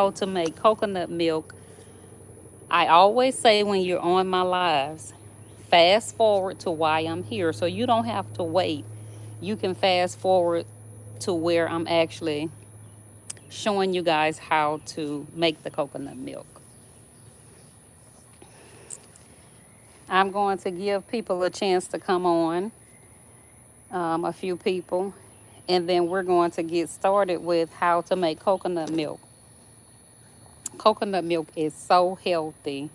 how to make coconut milk, I always say when you're on my lives, fast forward to why I'm here. So you don't have to wait. You can fast forward to where I'm actually showing you guys how to make the coconut milk. I'm going to give people a chance to come on, a few people, and then we're going to get started with how to make coconut milk. Coconut milk is so healthy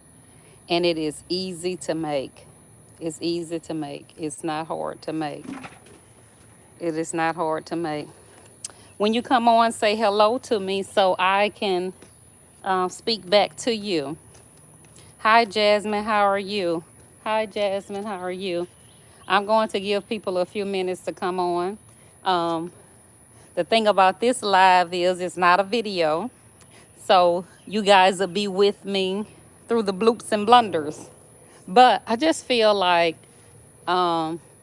and it is easy to make. It's easy to make. It's not hard to make. It is not hard to make. When you come on, say hello to me so I can speak back to you. Hi, Jasmine. How are you? Hi, Jasmine. How are you? I'm going to give people a few minutes to come on. The thing about this live is it's not a video. So you guys will be with me through the bloops and blunders. But I just feel like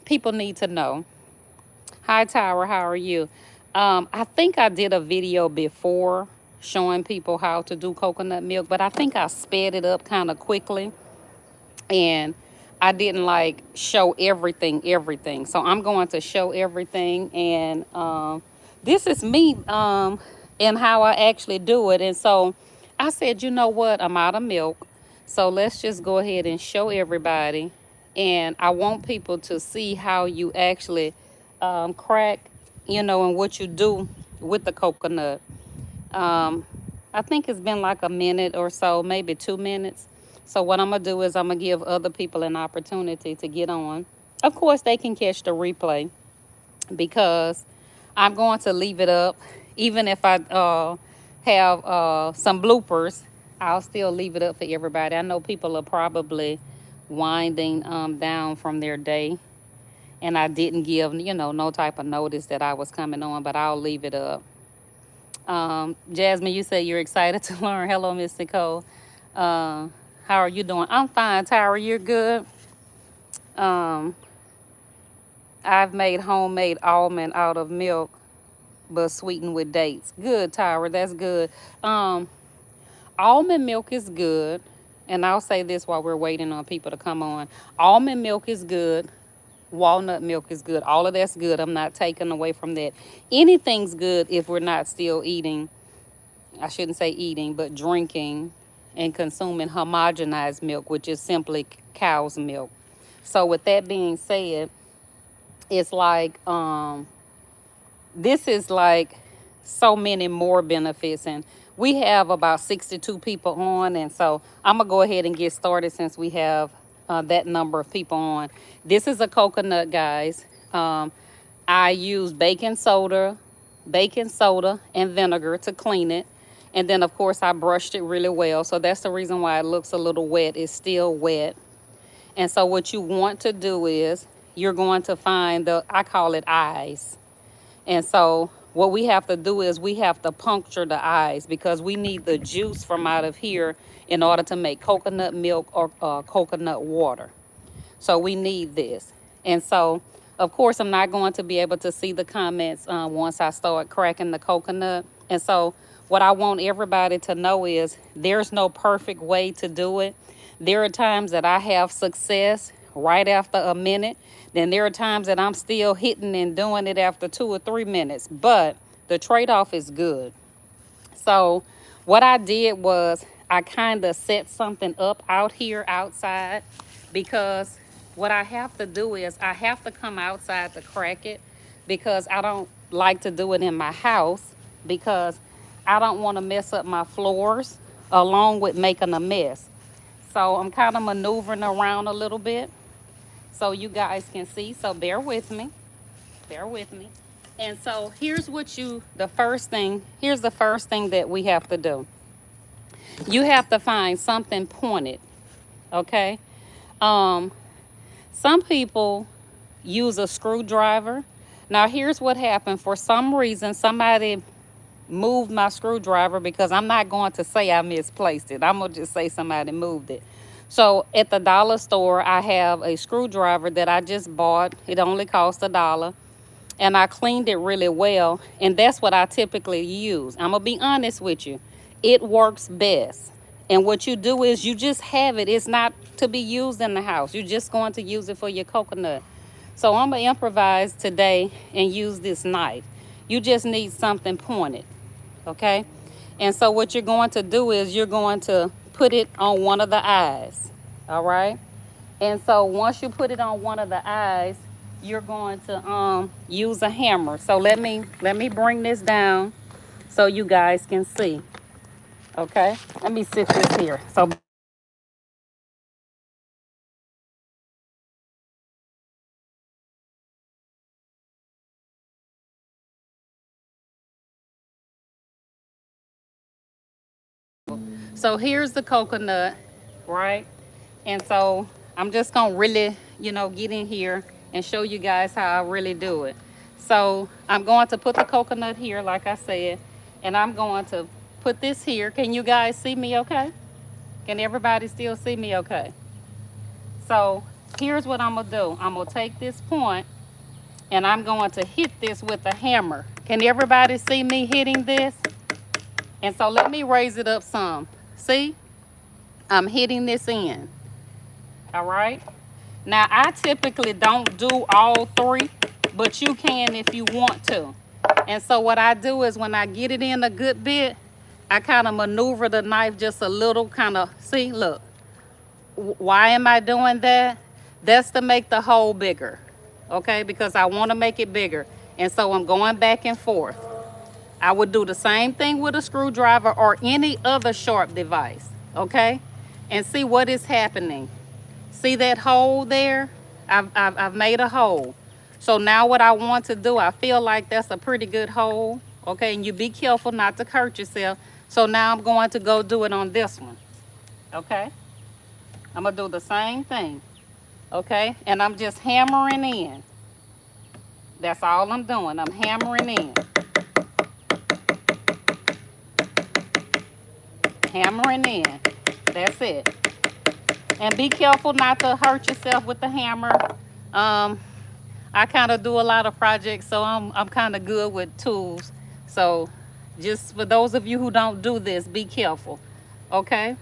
people need to know. Hi, Tyra. How are you? I think I did a video before showing people how to do coconut milk, but I think I sped it up kind of quickly. And I didn't like show everything. So I'm going to show everything. And this is me and how I actually do it. And so I said, you know what? I'm out of milk. So let's just go ahead and show everybody. And I want people to see how you actually crack, and what you do with the coconut. I think it's been like a minute or so, maybe 2 minutes. So what I'm going to do is I'm going to give other people an opportunity to get on. Of course, they can catch the replay because I'm going to leave it up. Even if I have some bloopers, I'll still leave it up for everybody. I know people are probably winding down from their day. And I didn't give, no type of notice that I was coming on, but I'll leave it up. Jasmine, you say you're excited to learn. Hello, Miss Nicole. How are you doing? I'm fine, Tyra. You're good. I've made homemade almond out of milk, but sweetened with dates. Good, Tyra. That's good. Almond milk is good. And I'll say this while we're waiting on people to come on. Almond milk is good. Walnut milk is good. All of that's good. I'm not taking away from that. Anything's good if we're not still eating. I shouldn't say eating, but drinking and consuming homogenized milk, which is simply cow's milk. So with that being said, it's like this is like so many more benefits, and we have about 62 people on, and so I'm gonna go ahead and get started since we have that number of people on. This is a coconut, guys. I use baking soda and vinegar to clean it. And then, of course, I brushed it really well. So that's the reason why it looks a little wet. It's still wet. And so what you want to do is you're going to find I call it eyes. And so what we have to do is we have to puncture the eyes because we need the juice from out of here in order to make coconut milk or coconut water. So we need this. And so, of course, I'm not going to be able to see the comments once I start cracking the coconut. And so what I want everybody to know is there's no perfect way to do it. There are times that I have success right after a minute. Then there are times that I'm still hitting and doing it after 2 or 3 minutes. But the trade-off is good. So what I did was I kind of set something up out here outside because what I have to do is I have to come outside to crack it because I don't like to do it in my house because I don't want to mess up my floors along with making a mess. So I'm kind of maneuvering around a little bit so you guys can see. So bear with me. Bear with me. And so here's the first thing that we have to do. You have to find something pointed, okay? Some people use a screwdriver. Now, here's what happened. For some reason, somebody moved my screwdriver because I'm not going to say I misplaced it. I'm going to just say somebody moved it. So at the dollar store, I have a screwdriver that I just bought. It only cost $1. And I cleaned it really well. And that's what I typically use. I'm going to be honest with you. it works best. And what you do is you just have it. It's not to be used in the house. You're just going to use it for your coconut. So I'm going to improvise today and use this knife. You just need something pointed, okay? And so what you're going to do is you're going to put it on one of the eyes, all right? And so once you put it on one of the eyes, you're going to use a hammer. So let me bring this down so you guys can see. Okay, let me sit this here. So here's the coconut, right? And so I'm just gonna really, get in here and show you guys how I really do it. So I'm going to put the coconut here, like I said, and I'm going to put this here. Can you guys see me okay? Can everybody still see me okay? So here's what I'm gonna do. I'm gonna take this point and I'm going to hit this with a hammer. Can everybody see me hitting this? And so let me raise it up some. See, I'm hitting this in. All right. Now I typically don't do all three, but you can if you want to. And so what I do is when I get it in a good bit, I kind of maneuver the knife just a little, kind of, see, look. Why am I doing that? That's to make the hole bigger, okay? Because I want to make it bigger. And so I'm going back and forth. I would do the same thing with a screwdriver or any other sharp device, okay? And see what is happening. See that hole there? I've made a hole. So now what I want to do, I feel like that's a pretty good hole, okay? And you be careful not to hurt yourself. So now I'm going to go do it on this one, okay? I'm gonna do the same thing, okay? And I'm just hammering in. That's all I'm doing. I'm hammering in. Hammering in. That's it. And be careful not to hurt yourself with the hammer. I kind of do a lot of projects, so I'm kind of good with tools. So just for those of you who don't do this, be careful, okay?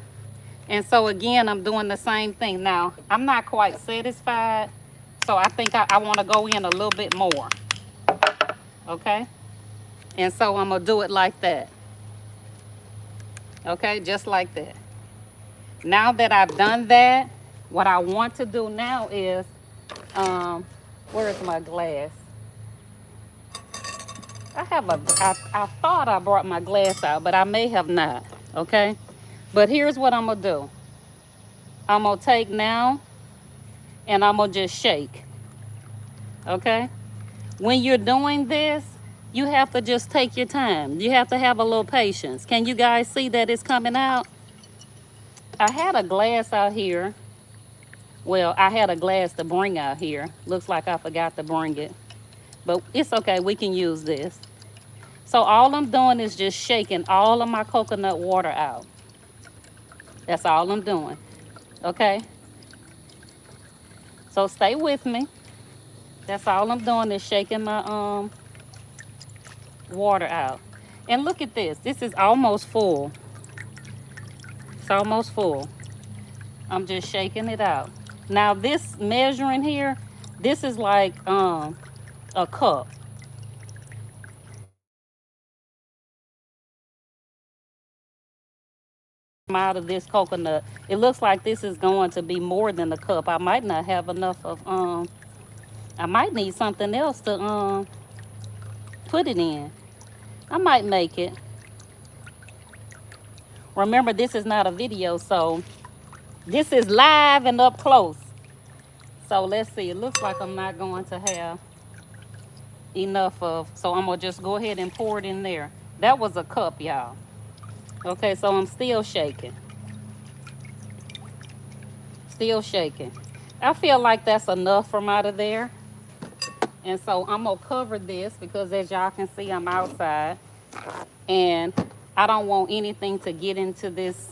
And so again, I'm doing the same thing. Now, I'm not quite satisfied, so I think I want to go in a little bit more, okay? And so I'm going to do it like that, okay? Just like that. Now that I've done that, what I want to do now is, where's my glass? I thought I brought my glass out, but I may have not, okay? But here's what I'm gonna do. I'm gonna take now and I'm gonna just shake, okay? When you're doing this, you have to just take your time. You have to have a little patience. Can you guys see that it's coming out? I had a glass out here. Well, I had a glass to bring out here. Looks like I forgot to bring it. But it's okay, we can use this. So all I'm doing is just shaking all of my coconut water out. That's all I'm doing, okay? So stay with me. That's all I'm doing is shaking my water out. And look at this. This is almost full. It's almost full. I'm just shaking it out. Now this measuring here, this is like a cup. Out of this coconut, it looks like this is going to be more than a cup. I might not have enough of I might need something else to put it in. I might make it. Remember, this is not a video, so this is live and up close. So let's see. It looks like I'm not going to have enough of, so I'm gonna just go ahead and pour it in there. That was a cup, y'all. Okay, so I'm still shaking. Still shaking. I feel like that's enough from out of there. And so I'm gonna cover this because as y'all can see, I'm outside and I don't want anything to get into this.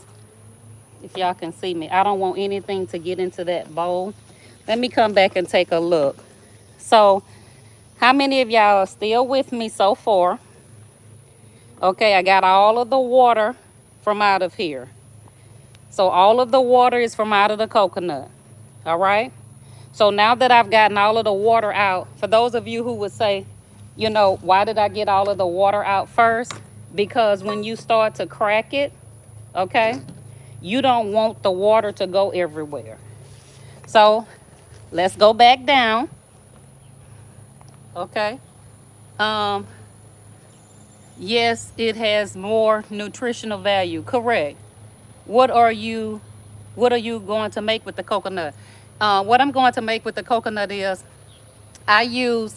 If y'all can see me, I don't want anything to get into that bowl. Let me come back and take a look. So how many of y'all are still with me so far? Okay, I got all of the water from out of here. So all of the water is from out of the coconut. All right. So now that I've gotten all of the water out, for those of you who would say, you know, why did I get all of the water out first? Because when you start to crack it, okay, you don't want the water to go everywhere. So let's go back down. Okay. Um, yes, it has more nutritional value. Correct. What are you going to make with the coconut? What I'm going to make with the coconut is I use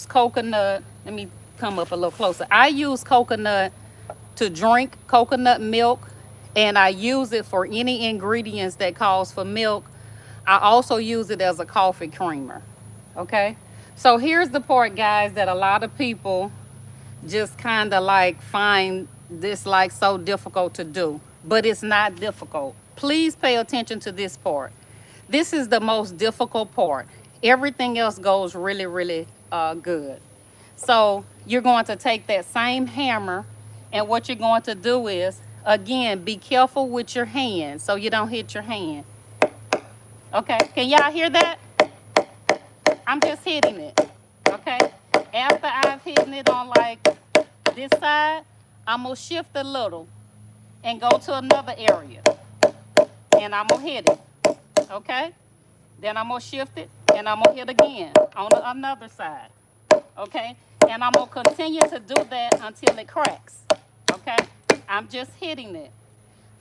coconut. Let me come up a little closer. I use coconut to drink coconut milk, and I use it for any ingredients that calls for milk. I also use it as a coffee creamer. Okay. So here's the part, guys, that a lot of people just kind of like find this like so difficult to do, but it's not difficult. Please pay attention to this part. This is the most difficult part. Everything else goes really, really good. So you're going to take that same hammer, and what you're going to do is, again, be careful with your hand so you don't hit your hand. Okay, can y'all hear that? I'm just hitting it. Okay, after I've hit it on like this side, I'm gonna shift a little and go to another area, and I'm gonna hit it. Okay, then I'm gonna shift it and I'm gonna hit again on another side. Okay, and I'm gonna continue to do that until it cracks. Okay, I'm just hitting it.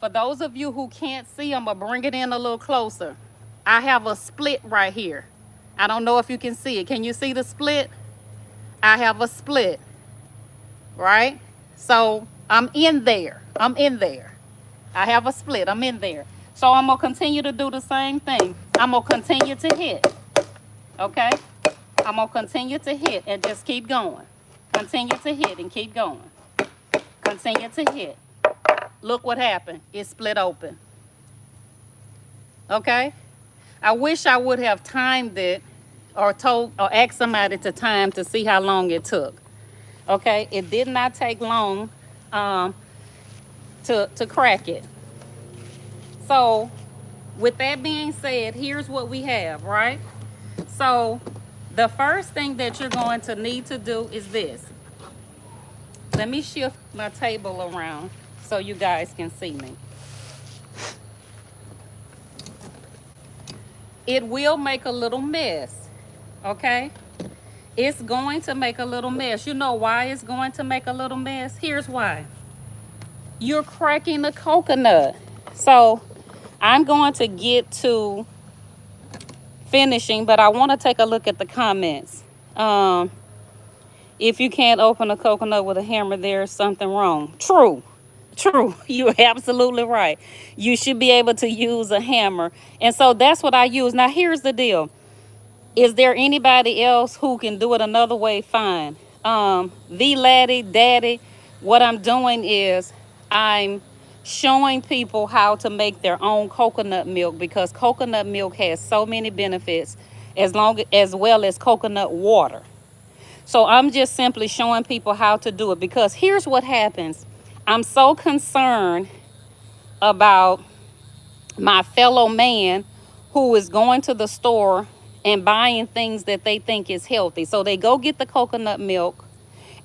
For those of you who can't see, I'm gonna bring it in a little closer. I have a split right here. I don't know if you can see it. Can you see the split? I have a split, right? So I'm in there. I'm in there. I have a split. I'm in there. So I'm going to continue to do the same thing. I'm going to continue to hit. Okay? I'm going to continue to hit and just keep going. Continue to hit and keep going. Continue to hit. Look what happened. It split open. Okay? I wish I would have timed it or asked somebody to time to see how long it took. Okay? It did not take long to crack it. So with that being said, here's what we have, right? So the first thing that you're going to need to do is this. Let me shift my table around so you guys can see me. It will make a little mess, okay? It's going to make a little mess. You know why it's going to make a little mess? Here's why. You're cracking the coconut. So I'm going to get to finishing, but I want to take a look at the comments. If you can't open a coconut with a hammer, there's something wrong. True. You're absolutely right. You should be able to use a hammer. And so that's what I use. Now, here's the deal. Is there anybody else who can do it another way? Fine. The laddie, daddy, what I'm doing is I'm showing people how to make their own coconut milk, because coconut milk has so many benefits, as well as coconut water. So I'm just simply showing people how to do it, because here's what happens. I'm so concerned about my fellow man who is going to the store and buying things that they think is healthy. So they go get the coconut milk,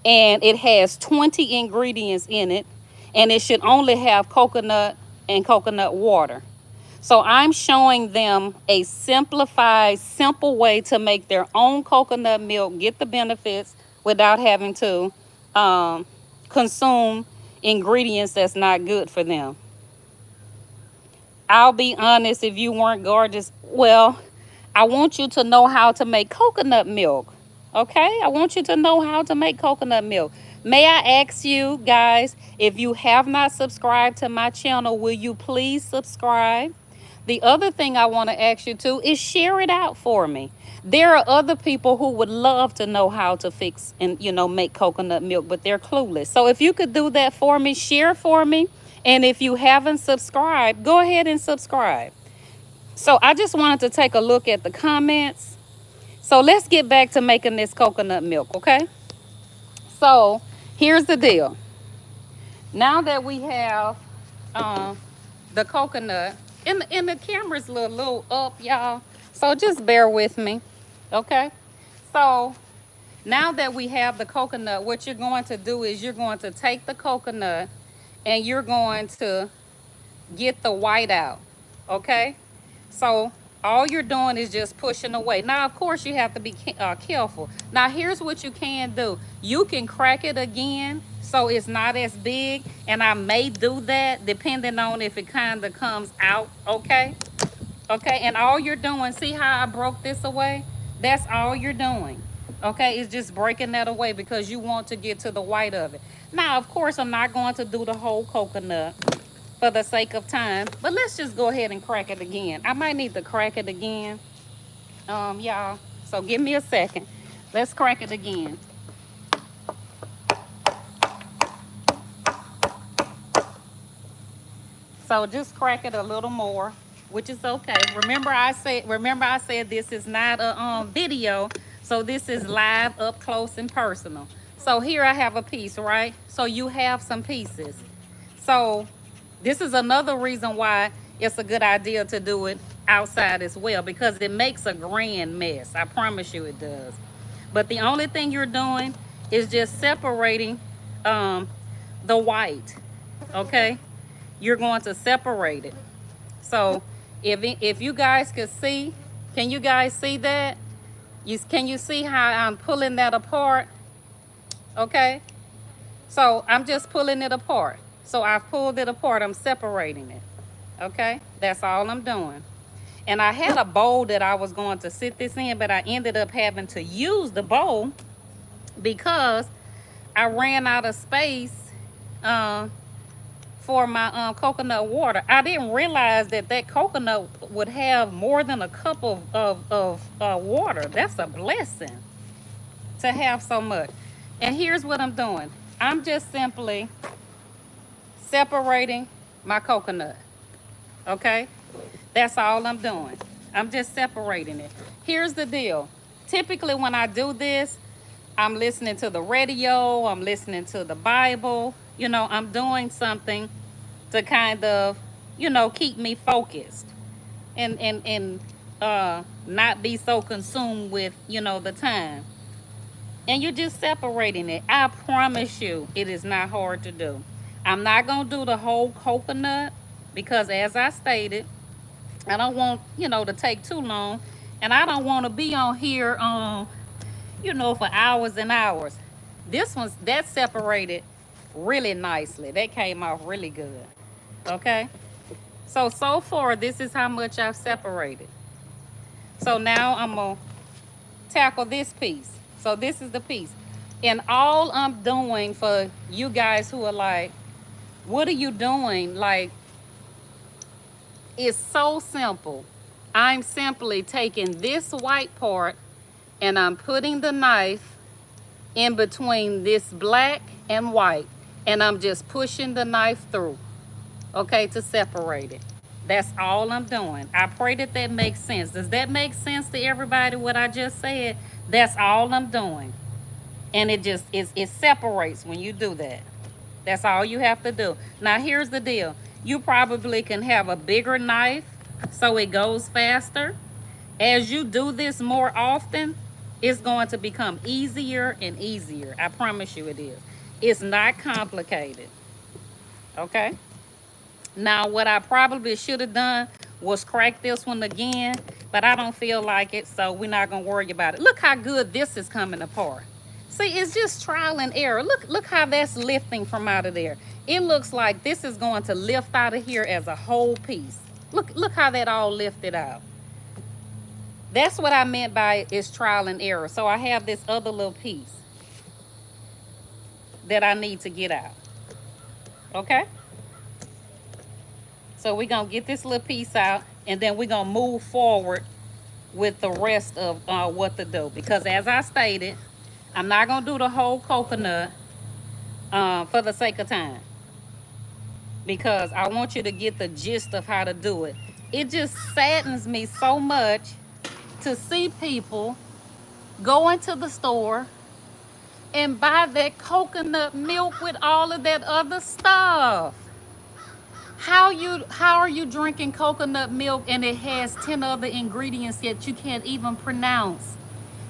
and it has 20 ingredients in it, and it should only have coconut and coconut water. So I'm showing them a simplified, simple way to make their own coconut milk, get the benefits without having to consume ingredients that's not good for them. I'll be honest, if you weren't gorgeous, well, I want you to know how to make coconut milk. Okay? I want you to know how to make coconut milk. May I ask you guys, if you have not subscribed to my channel, will you please subscribe? The other thing I want to ask you to is share it out for me. There are other people who would love to know how to fix and, make coconut milk, but they're clueless. So if you could do that for me, share for me. And if you haven't subscribed, go ahead and subscribe. So I just wanted to take a look at the comments. So let's get back to making this coconut milk, okay? So here's the deal. Now that we have the coconut, and the camera's a little up, y'all. So just bear with me, okay? So now that we have the coconut, what you're going to do is you're going to take the coconut and you're going to get the white out, okay? So all you're doing is just pushing away. Now, of course, you have to be careful. Now, here's what you can do. You can crack it again so it's not as big, and I may do that depending on if it kind of comes out, okay? Okay, and all you're doing, see how I broke this away? That's all you're doing, okay? It's just breaking that away because you want to get to the white of it. Now, of course, I'm not going to do the whole coconut for the sake of time, but let's just go ahead and crack it again. I might need to crack it again, y'all. So give me a second. Let's crack it again. So just crack it a little more, which is okay. Remember I said this is not a video, so this is live, up close and personal. So here I have a piece, right? So you have some pieces. So this is another reason why it's a good idea to do it outside as well, because it makes a grand mess. I promise you it does. But the only thing you're doing is just separating the white, okay? You're going to separate it. So if you guys could see, can you guys see that? Can you see how I'm pulling that apart? Okay? So I'm just pulling it apart. So I've pulled it apart. I'm separating it. Okay? That's all I'm doing. And I had a bowl that I was going to sit this in, but I ended up having to use the bowl because I ran out of space for my coconut water. I didn't realize that coconut would have more than a cup of water. That's a blessing to have so much. And here's what I'm doing. I'm just simply separating my coconut, okay? That's all I'm doing. I'm just separating it. Here's the deal. Typically when I do this, I'm listening to the radio, I'm listening to the Bible, you know, I'm doing something to kind of, you know, keep me focused and not be so consumed with, you know, the time. And you're just separating it. I promise you, it is not hard to do. I'm not going to do the whole coconut because, as I stated, I don't want, you know, to take too long. And I don't want to be on here, you know, for hours and hours. That's separated really nicely. That came off really good. Okay? So far, this is how much I've separated. So now I'm going to tackle this piece. So this is the piece. And all I'm doing for you guys who are like, what are you doing? Like, it's so simple. I'm simply taking this white part and I'm putting the knife in between this black and white. And I'm just pushing the knife through, okay, to separate it. That's all I'm doing. I pray that makes sense. Does that make sense to everybody, what I just said? That's all I'm doing. And it separates when you do that. That's all you have to do. Now, here's the deal. You probably can have a bigger knife so it goes faster. As you do this more often, it's going to become easier and easier. I promise you it is. It's not complicated. Okay? Now, what I probably should have done was crack this one again, but I don't feel like it, so we're not going to worry about it. Look how good this is coming apart. See, it's just trial and error. Look how that's lifting from out of there. It looks like this is going to lift out of here as a whole piece. Look how that all lifted out. That's what I meant by it's trial and error. So I have this other little piece that I need to get out. Okay? So we're going to get this little piece out, and then we're going to move forward with the rest of what to do. Because as I stated, I'm not going to do the whole coconut for the sake of time. Because I want you to get the gist of how to do it. It just saddens me so much to see people go into the store, and buy that coconut milk with all of that other stuff. How are you drinking coconut milk and it has 10 other ingredients that you can't even pronounce?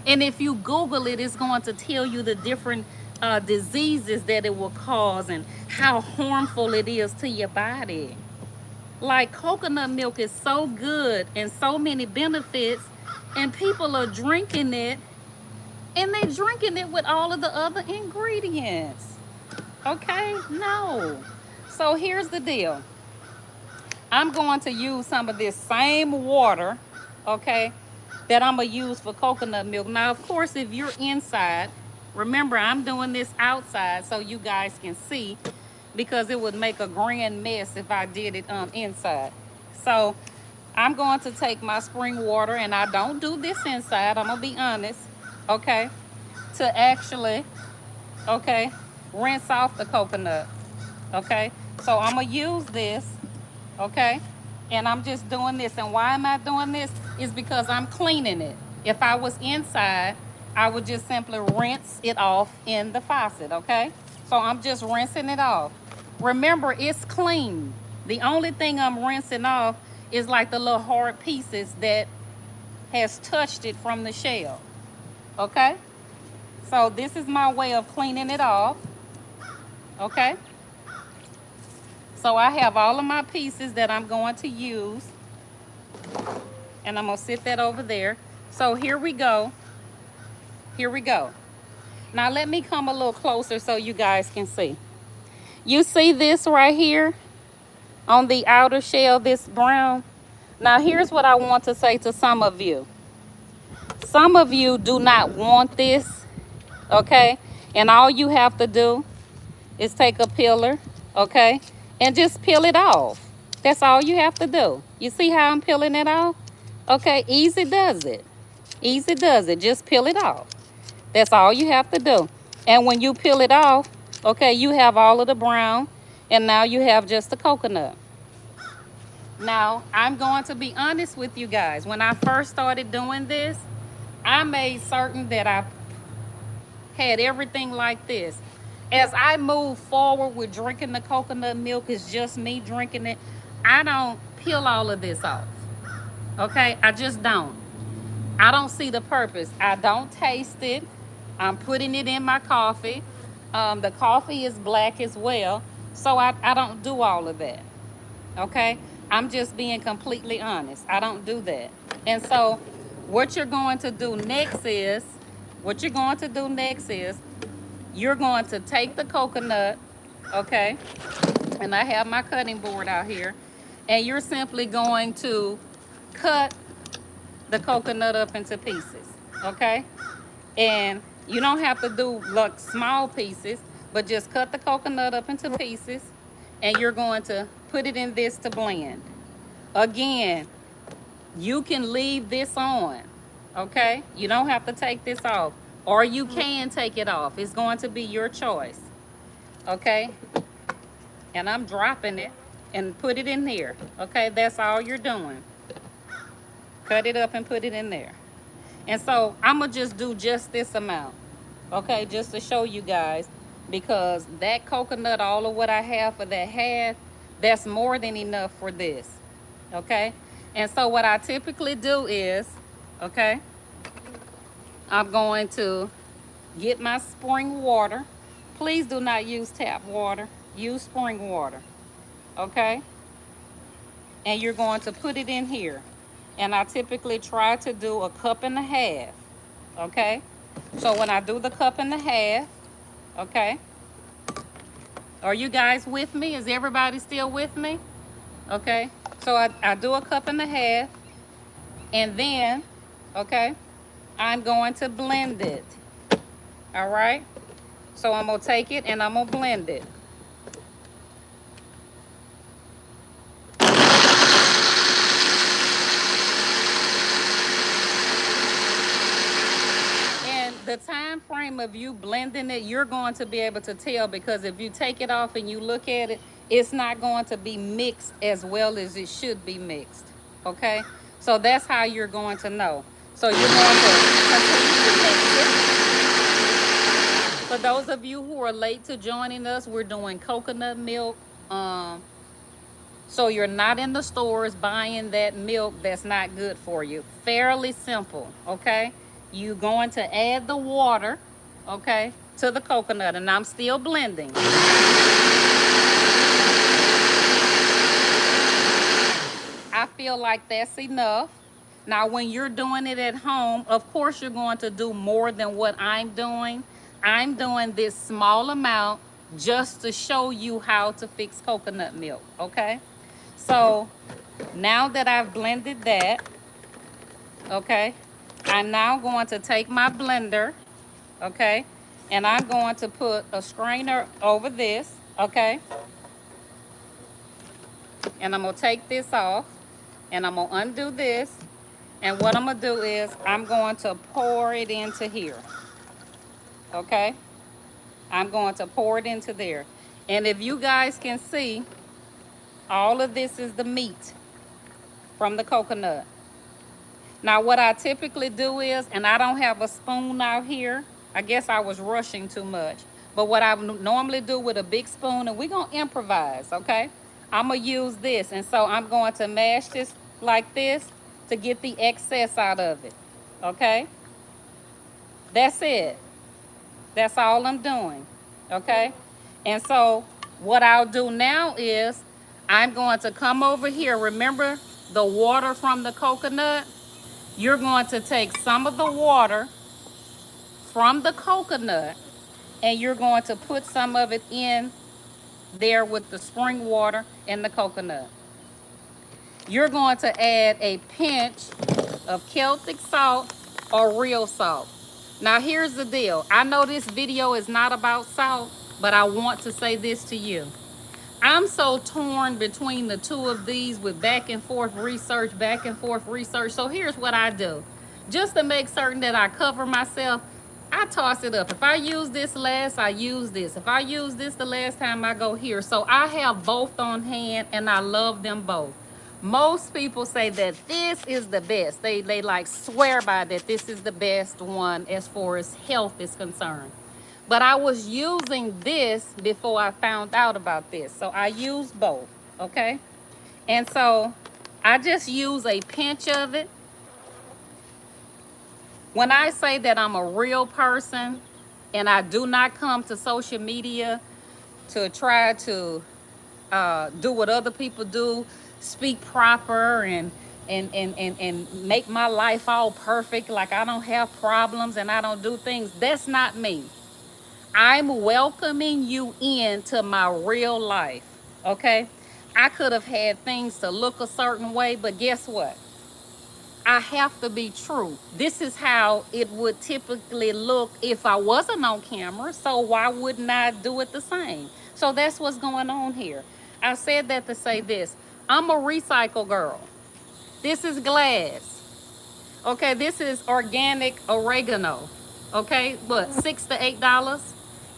And if you Google it, it's going to tell you the different diseases that it will cause and how harmful it is to your body. Like, coconut milk is so good and so many benefits, and people are drinking it, and they're drinking it with all of the other ingredients. Okay? No. So here's the deal. I'm going to use some of this same water, okay, that I'm going to use for coconut milk. Now, of course, if you're inside, remember, I'm doing this outside so you guys can see, because it would make a grand mess if I did it inside. So I'm going to take my spring water, and I don't do this inside, I'm going to be honest, okay, to actually, okay, rinse off the coconut, okay. So I'm going to use this, okay, and I'm just doing this. And why am I doing this? Is because I'm cleaning it. If I was inside, I would just simply rinse it off in the faucet, okay? So I'm just rinsing it off. Remember, it's clean. The only thing I'm rinsing off is like the little hard pieces that has touched it from the shell, okay? So this is my way of cleaning it off, okay? So I have all of my pieces that I'm going to use, and I'm going to sit that over there. So here we go. Here we go. Now let me come a little closer so you guys can see. You see this right here on the outer shell, this brown? Now here's what I want to say to some of you. Some of you do not want this, okay? And all you have to do is take a peeler, okay, and just peel it off. That's all you have to do. You see how I'm peeling it off? Okay, easy does it. Easy does it. Just peel it off. That's all you have to do. And when you peel it off, okay, you have all of the brown, and now you have just the coconut. Now, I'm going to be honest with you guys. When I first started doing this, I made certain that I had everything like this. As I move forward with drinking the coconut milk, it's just me drinking it. I don't peel all of this off, okay? I just don't. I don't see the purpose. I don't taste it. I'm putting it in my coffee. The coffee is black as well, so I don't do all of that, okay? I'm just being completely honest. I don't do that. And so what you're going to do next is, you're going to take the coconut, okay, and I have my cutting board out here, and you're simply going to cut the coconut up into pieces, okay? And you don't have to do like small pieces, but just cut the coconut up into pieces, and you're going to put it in this to blend. Again, you can leave this on, okay? You don't have to take this off. Or you can take it off. It's going to be your choice. Okay? And I'm dropping it and put it in here. Okay? That's all you're doing. Cut it up and put it in there. And so I'm going to just do just this amount. Okay? Just to show you guys. Because that coconut, all of what I have for that half, that's more than enough for this. Okay? And so what I typically do is, okay, I'm going to get my spring water. Please do not use tap water. Use spring water, okay? And you're going to put it in here. And I typically try to do 1.5 cups, okay? So when I do the 1.5 cups, okay? Are you guys with me? Is everybody still with me? Okay? So I do 1.5 cups, and then, okay, I'm going to blend it. All right? So I'm going to take it and I'm going to blend it. And the time frame of you blending it, you're going to be able to tell, because if you take it off and you look at it, it's not going to be mixed as well as it should be mixed. Okay? So that's how you're going to know. So you're going to continue to mix it. For those of you who are late to joining us, we're doing coconut milk. So you're not in the stores buying that milk that's not good for you. Fairly simple, okay? You're going to add the water, okay, to the coconut, and I'm still blending. I feel like that's enough. Now, when you're doing it at home, of course, you're going to do more than what I'm doing. I'm doing this small amount just to show you how to fix coconut milk, okay? So now that I've blended that, okay, I'm now going to take my blender, okay, and I'm going to put a strainer over this, okay, and I'm going to take this off, and I'm going to undo this, and what I'm going to do is I'm going to pour it into here, okay? I'm going to pour it into there. And if you guys can see, all of this is the meat from the coconut. Now, what I typically do is, and I don't have a spoon out here. I guess I was rushing too much. But what I normally do with a big spoon, and we're going to improvise, okay? I'm going to use this. And so I'm going to mash this like this to get the excess out of it, okay? That's it. That's all I'm doing, okay? And so what I'll do now is I'm going to come over here. Remember the water from the coconut? You're going to take some of the water from the coconut and you're going to put some of it in there with the spring water and the coconut. You're going to add a pinch of Celtic salt or real salt. Now here's the deal. I know this video is not about salt, but I want to say this to you. I'm so torn between the two of these with back and forth research. So here's what I do. Just to make certain that I cover myself, I toss it up. If I use this last, I use this. If I use this the last time, I go here. So I have both on hand and I love them both. Most people say that this is the best. They like swear by that this is the best one as far as health is concerned. But I was using this before I found out about this. So I use both, okay? And so I just use a pinch of it. When I say that I'm a real person and I do not come to social media to try to do what other people do, speak proper and make my life all perfect, like I don't have problems and I don't do things, that's not me. I'm welcoming you into my real life, okay? I could have had things to look a certain way, but guess what? I have to be true. This is how it would typically look if I wasn't on camera, so why wouldn't I do it the same? So that's what's going on here. I said that to say this. I'm a recycle girl. This is glass. Okay, this is organic oregano. Okay, what, $6 to $8?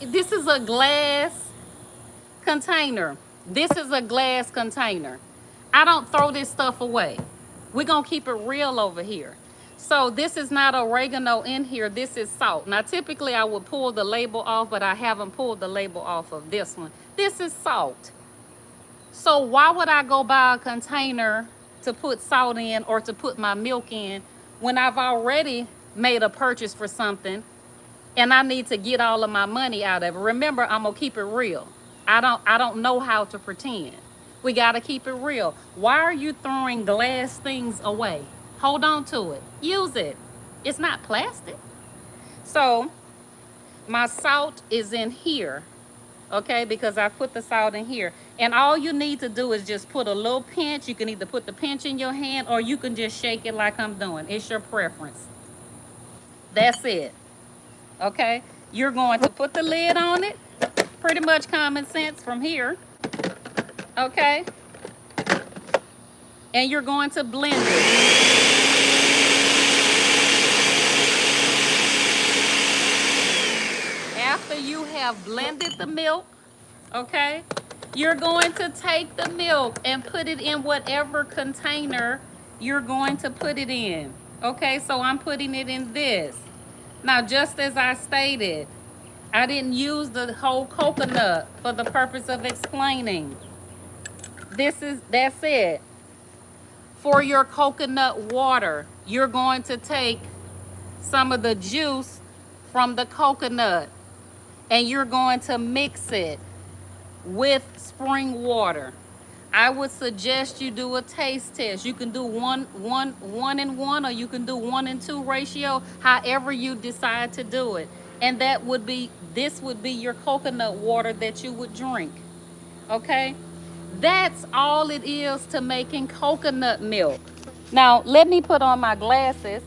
This is a glass container. This is a glass container. I don't throw this stuff away. We're going to keep it real over here. So this is not oregano in here. This is salt. Now, typically I would pull the label off, but I haven't pulled the label off of this one. This is salt. So why would I go buy a container to put salt in or to put my milk in when I've already made a purchase for something and I need to get all of my money out of it? Remember, I'm gonna keep it real. I don't know how to pretend. We gotta keep it real. Why are you throwing glass things away? Hold on to it. Use it. It's not plastic. So my salt is in here, okay, because I put the salt in here. And all you need to do is just put a little pinch. You can either put the pinch in your hand or you can just shake it like I'm doing. It's your preference. That's it. Okay, you're going to put the lid on it. Pretty much common sense from here. Okay, and you're going to blend it. After you have blended the milk, okay, you're going to take the milk and put it in whatever container you're going to put it in. Okay, so I'm putting it in this. Now, just as I stated, I didn't use the whole coconut for the purpose of explaining. That's it. For your coconut water, you're going to take some of the juice from the coconut and you're going to mix it with spring water. I would suggest you do a taste test. You can do one and one, or you can do 1-to-2 ratio, however you decide to do it. And this would be your coconut water that you would drink. Okay? That's all it is to making coconut milk. Now, let me put on my glasses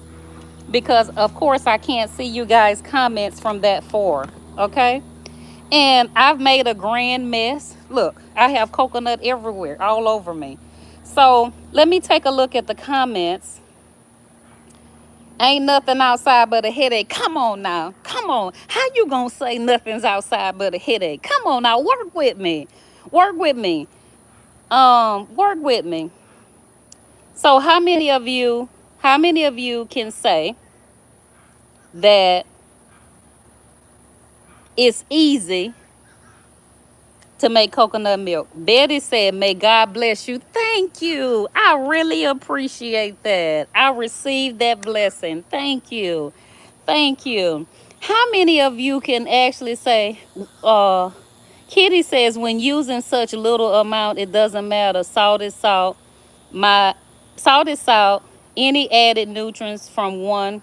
because, of course, I can't see you guys' comments from that far. Okay? And I've made a grand mess. Look, I have coconut everywhere, all over me. So let me take a look at the comments. Ain't nothing outside but a headache. Come on now. Come on. How you gonna say nothing's outside but a headache? Come on now. Work with me. Work with me. Work with me. So how many of you can say that it's easy to make coconut milk? Betty said, may God bless you. Thank you. I really appreciate that. I received that blessing. Thank you. Thank you. How many of you can actually say, Kitty says, when using such little amount, it doesn't matter. Salt is salt. My salt is salt. Any added nutrients from one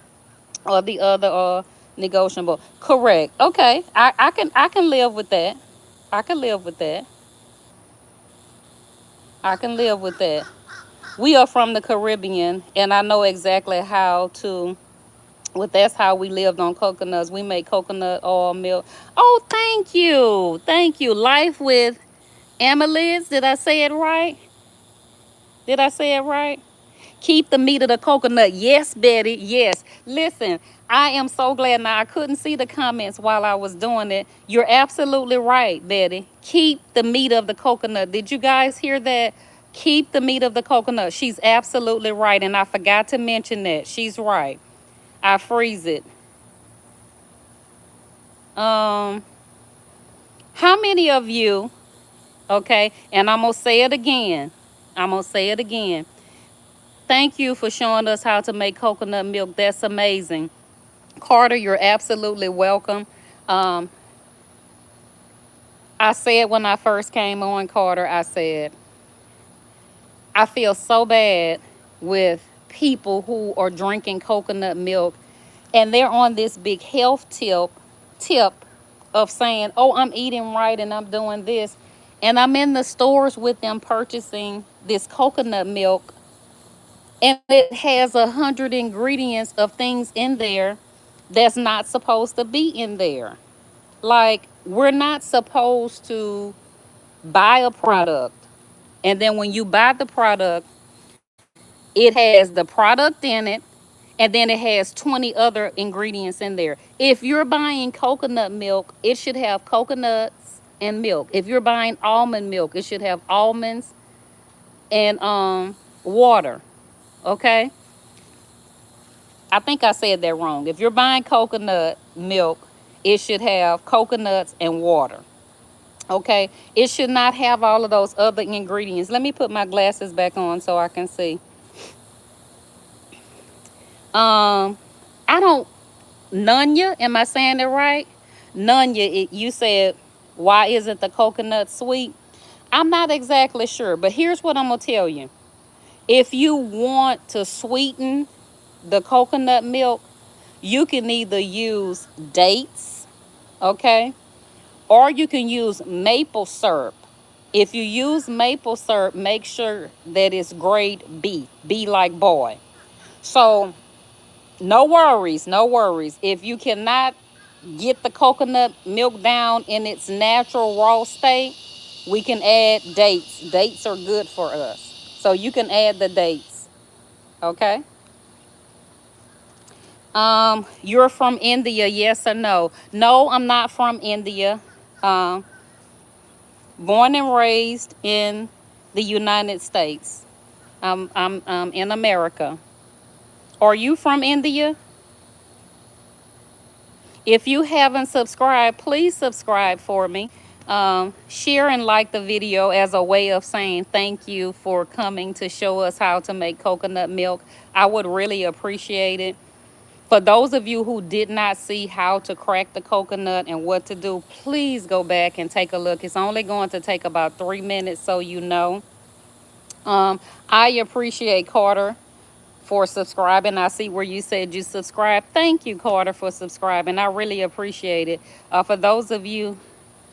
or the other are negotiable. Correct. Okay. I can live with that. I can live with that. I can live with that. We are from the Caribbean, and I know exactly how to. Well, that's how we lived on coconuts. We make coconut oil milk. Oh, thank you, thank you. Life with amylase. Did I say it right? Did I say it right? Keep the meat of the coconut. Yes, Betty. Yes. Listen, I am so glad. Now, I couldn't see the comments while I was doing it. You're absolutely right, Betty. Keep the meat of the coconut. Did you guys hear that? Keep the meat of the coconut. She's absolutely right. And I forgot to mention that. She's right. I freeze it. Um, how many of you, okay, and I'm going to say it again. I'm going to say it again. Thank you for showing us how to make coconut milk. That's amazing. Carter, you're absolutely welcome. Um, I said when I first came on, Carter, I said, I feel so bad with people who are drinking coconut milk and they're on this big health tip of saying, oh, I'm eating right and I'm doing this. And I'm in the stores with them purchasing this coconut milk and it has 100 ingredients of things in there that's not supposed to be in there. Like, we're not supposed to buy a product and then when you buy the product, it has the product in it and then it has 20 other ingredients in there. If you're buying coconut milk, it should have coconuts and milk. If you're buying almond milk, it should have almonds and water. Okay? I think I said that wrong. If you're buying coconut milk, it should have coconuts and water. Okay? It should not have all of those other ingredients. Let me put my glasses back on so I can see. I don't, Nunya, am I saying it right? Nunya, you said, why isn't the coconut sweet? I'm not exactly sure, but here's what I'm going to tell you. If you want to sweeten the coconut milk, you can either use dates, okay? Or you can use maple syrup. If you use maple syrup, make sure that it's grade B, B like boy. So no worries, no worries. If you cannot get the coconut milk down in its natural raw state, we can add dates. Dates are good for us. So you can add the dates. Okay? You're from India, yes or no? No, I'm not from India. Um, Born and raised in the United States. I'm in America. Are you from India? If you haven't subscribed, please subscribe for me. Share and like the video as a way of saying thank you for coming to show us how to make coconut milk. I would really appreciate it. For those of you who did not see how to crack the coconut and what to do, please go back and take a look. It's only going to take about 3 minutes, so you know. I appreciate Carter for subscribing. I see where you said you subscribed. Thank you, Carter, for subscribing. I really appreciate it. For those of you,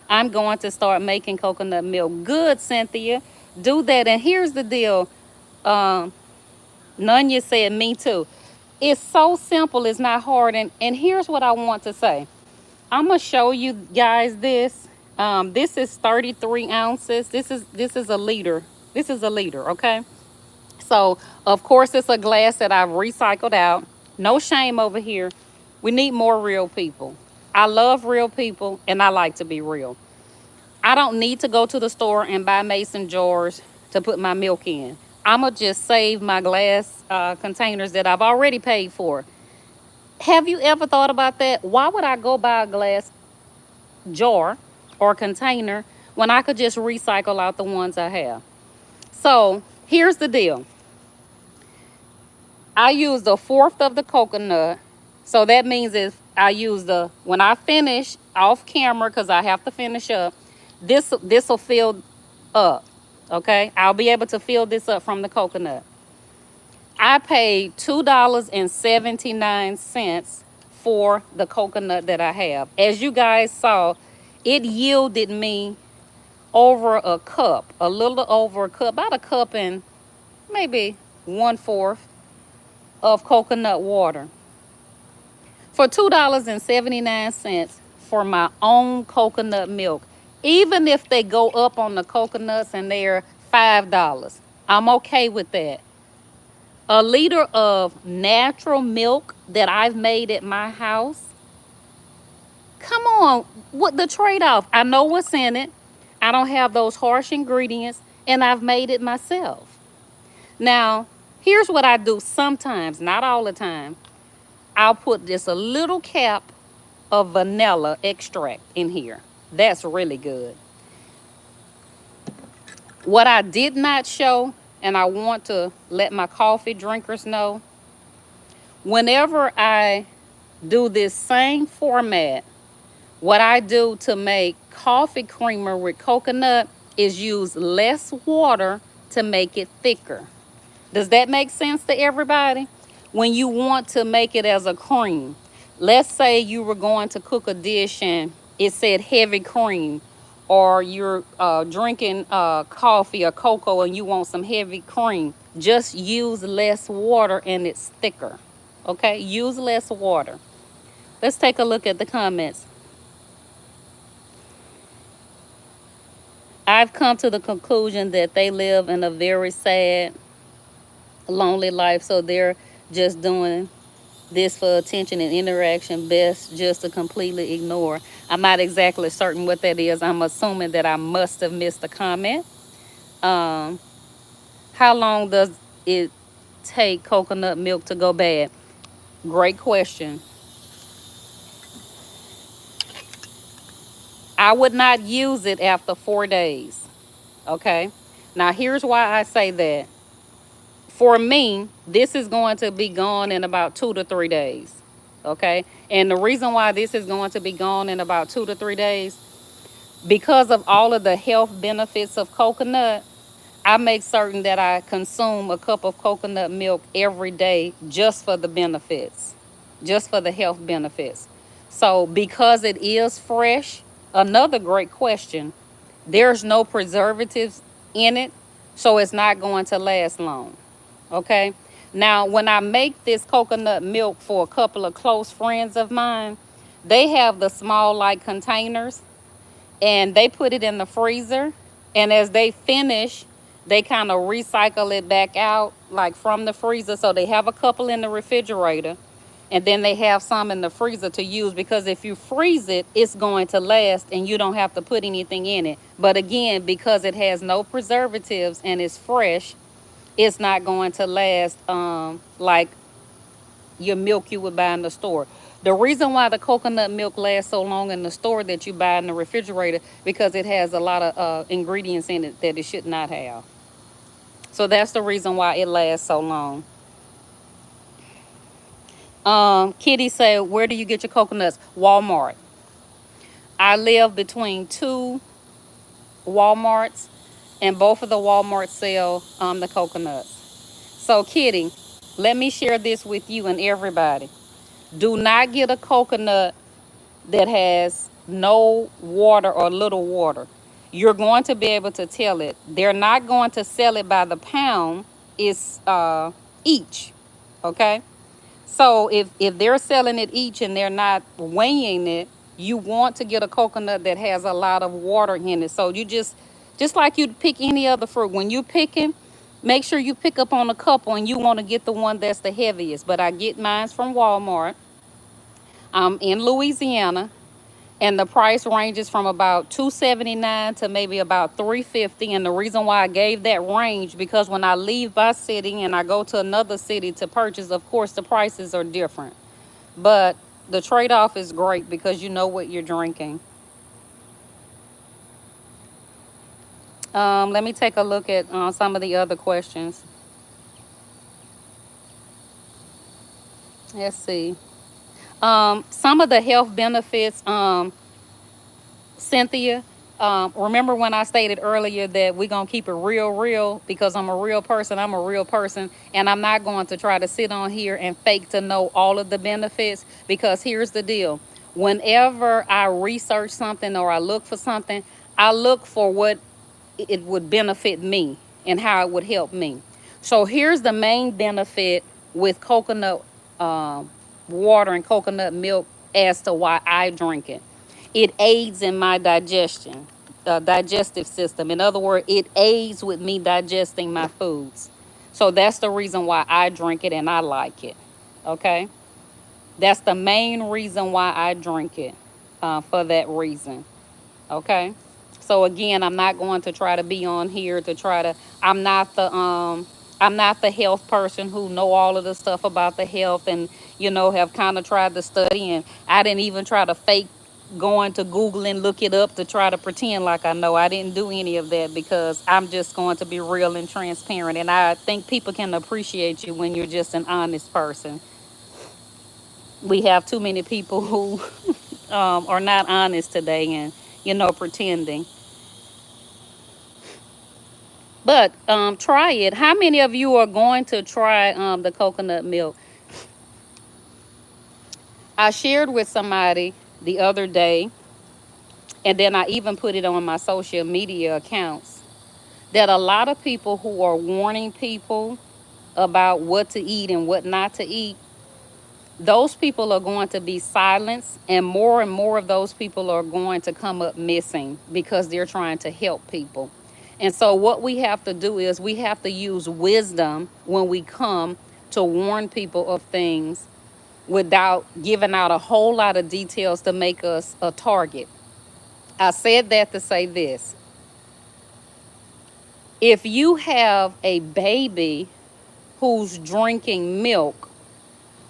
I'm going to start making coconut milk. Good, Cynthia. Do that. And here's the deal. Nunya said, me too. It's so simple. It's not hard. And here's what I want to say. I'm going to show you guys this. This is 33 ounces. This is a liter. This is a liter, okay? So, of course, it's a glass that I've recycled out. No shame over here. We need more real people. I love real people, and I like to be real. I don't need to go to the store and buy mason jars to put my milk in. I'm going to just save my glass containers that I've already paid for. Have you ever thought about that? Why would I go buy a glass jar or container when I could just recycle out the ones I have? So, here's the deal. I used a fourth of the coconut. So that means if I use when I finish off camera, because I have to finish up, this will fill up, okay? I'll be able to fill this up from the coconut. I paid $2.79 for the coconut that I have. As you guys saw, it yielded me over a cup, a little over a cup, about a cup and maybe 1/4 of coconut water. For $2.79 for my own coconut milk. Even if they go up on the coconuts and they're $5, I'm okay with that. A liter of natural milk that I've made at my house. Come on, what the trade-off? I know what's in it. I don't have those harsh ingredients, and I've made it myself. Now, here's what I do sometimes, not all the time. I'll put just a little cap of vanilla extract in here. That's really good. What I did not show, and I want to let my coffee drinkers know, whenever I do this same format, what I do to make coffee creamer with coconut is use less water to make it thicker. Does that make sense to everybody? When you want to make it as a cream, let's say you were going to cook a dish and it said heavy cream, or you're drinking coffee or cocoa and you want some heavy cream, just use less water and it's thicker. Okay, use less water. Let's take a look at the comments. I've come to the conclusion that they live in a very sad, lonely life, so they're just doing this for attention and interaction, best just to completely ignore. I'm not exactly certain what that is. I'm assuming that I must have missed a comment. How long does it take coconut milk to go bad? Great question. I would not use it after 4 days. Okay. Now here's why I say that. For me, this is going to be gone in about 2 to 3 days. Okay. And the reason why this is going to be gone in about 2 to 3 days, because of all of the health benefits of coconut, I make certain that I consume a cup of coconut milk every day just for the benefits, just for the health benefits. So because it is fresh, another great question, there's no preservatives in it, so it's not going to last long. Okay. Now, when I make this coconut milk for a couple of close friends of mine, they have the small like containers and they put it in the freezer. And as they finish, they kind of recycle it back out like from the freezer. So they have a couple in the refrigerator and then they have some in the freezer to use, because if you freeze it, it's going to last and you don't have to put anything in it. But again, because it has no preservatives and it's fresh, it's not going to last like your milk you would buy in the store. The reason why the coconut milk lasts so long in the store that you buy in the refrigerator, because it has a lot of ingredients in it that it should not have. So that's the reason why it lasts so long. Kitty said, where do you get your coconuts? Walmart. I live between two Walmarts, and both of the Walmarts sell the coconuts. So Kitty, let me share this with you and everybody. Do not get a coconut that has no water or little water. You're going to be able to tell it. They're not going to sell it by the pound. It's each. Okay. So if they're selling it each and they're not weighing it, you want to get a coconut that has a lot of water in it. So you just like you'd pick any other fruit. When you're picking, make sure you pick up on a couple, and you want to get the one that's the heaviest. But I get mine from Walmart. I'm in Louisiana, and the price ranges from about $2.79 to maybe about $3.50. And the reason why I gave that range, because when I leave my city and I go to another city to purchase, of course the prices are different, but the trade-off is great because you know what you're drinking. Let me take a look at some of the other questions. Let's see. Some of the health benefits, Cynthia, remember when I stated earlier that we're going to keep it real, because I'm a real person, and I'm not going to try to sit on here and fake to know all of the benefits, because here's the deal. Whenever I research something or I look for something, I look for what it would benefit me and how it would help me. So here's the main benefit with coconut water and coconut milk as to why I drink it. It aids in my digestion, digestive system. In other words, it aids with me digesting my foods. So that's the reason why I drink it and I like it. Okay? That's the main reason why I drink it, for that reason. Okay? So again, I'm not going to try to be on here to try to, I'm not the health person who know all of the stuff about the health, and have kind of tried to study, and I didn't even try to fake going to Google and look it up to try to pretend like I know. I didn't do any of that, because I'm just going to be real and transparent, and I think people can appreciate you when you're just an honest person. We have too many people who are not honest today, and pretending. But try it. How many of you are going to try the coconut milk? I shared with somebody the other day, and then I even put it on my social media accounts, that a lot of people who are warning people about what to eat and what not to eat, those people are going to be silenced, and more of those people are going to come up missing, because they're trying to help people. And so what we have to do is we have to use wisdom when we come to warn people of things, without giving out a whole lot of details to make us a target. I said that to say this. If you have a baby who's drinking milk,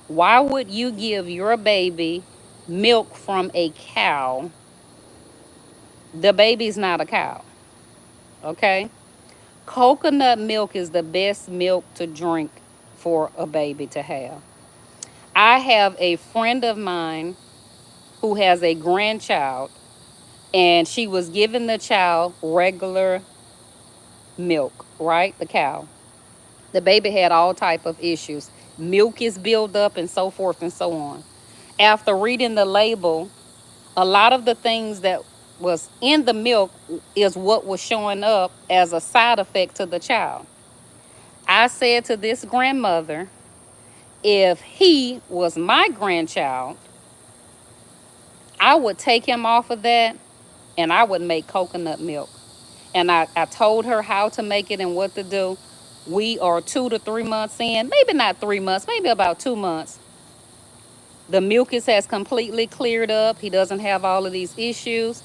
why would you give your baby milk from a cow? The baby's not a cow, okay? Coconut milk is the best milk to drink for a baby to have. I have a friend of mine who has a grandchild, and she was giving the child regular milk, right? The cow. The baby had all type of issues. Mucus build up and so forth and so on. After reading the label, a lot of the things that was in the milk is what was showing up as a side effect to the child. I said to this grandmother, if he was my grandchild, I would take him off of that, and I would make coconut milk. And I told her how to make it and what to do. We are 2 to 3 months in, maybe not 3 months, maybe about 2 months. The mucus has completely cleared up. He doesn't have all of these issues.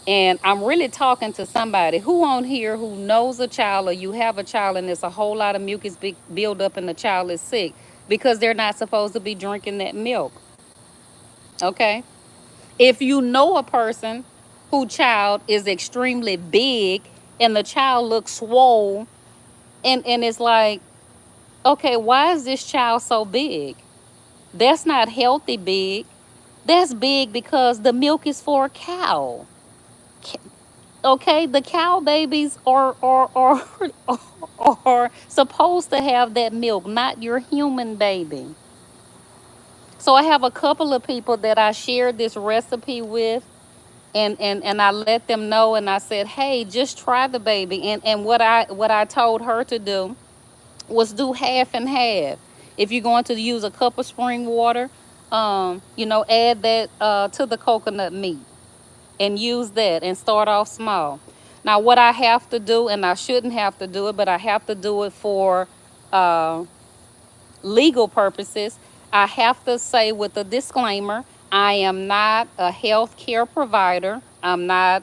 And I'm really talking to somebody who on here who knows a child, or you have a child and there's a whole lot of mucus build up and the child is sick, because they're not supposed to be drinking that milk. Okay. If you know a person whose child is extremely big and the child looks swole, and it's like, okay, why is this child so big? That's not healthy big. That's big because the milk is for a cow. Okay, the cow babies are supposed to have that milk, not your human baby. So I have a couple of people that I shared this recipe with, and I let them know, and I said, hey, just try the baby. And what I told her to do was do half and half. If you're going to use a cup of spring water, add that to the coconut meat and use that and start off small. Now, what I have to do, and I shouldn't have to do it, but I have to do it for uh, legal purposes, I have to say with a disclaimer, I am not a health care provider. I'm not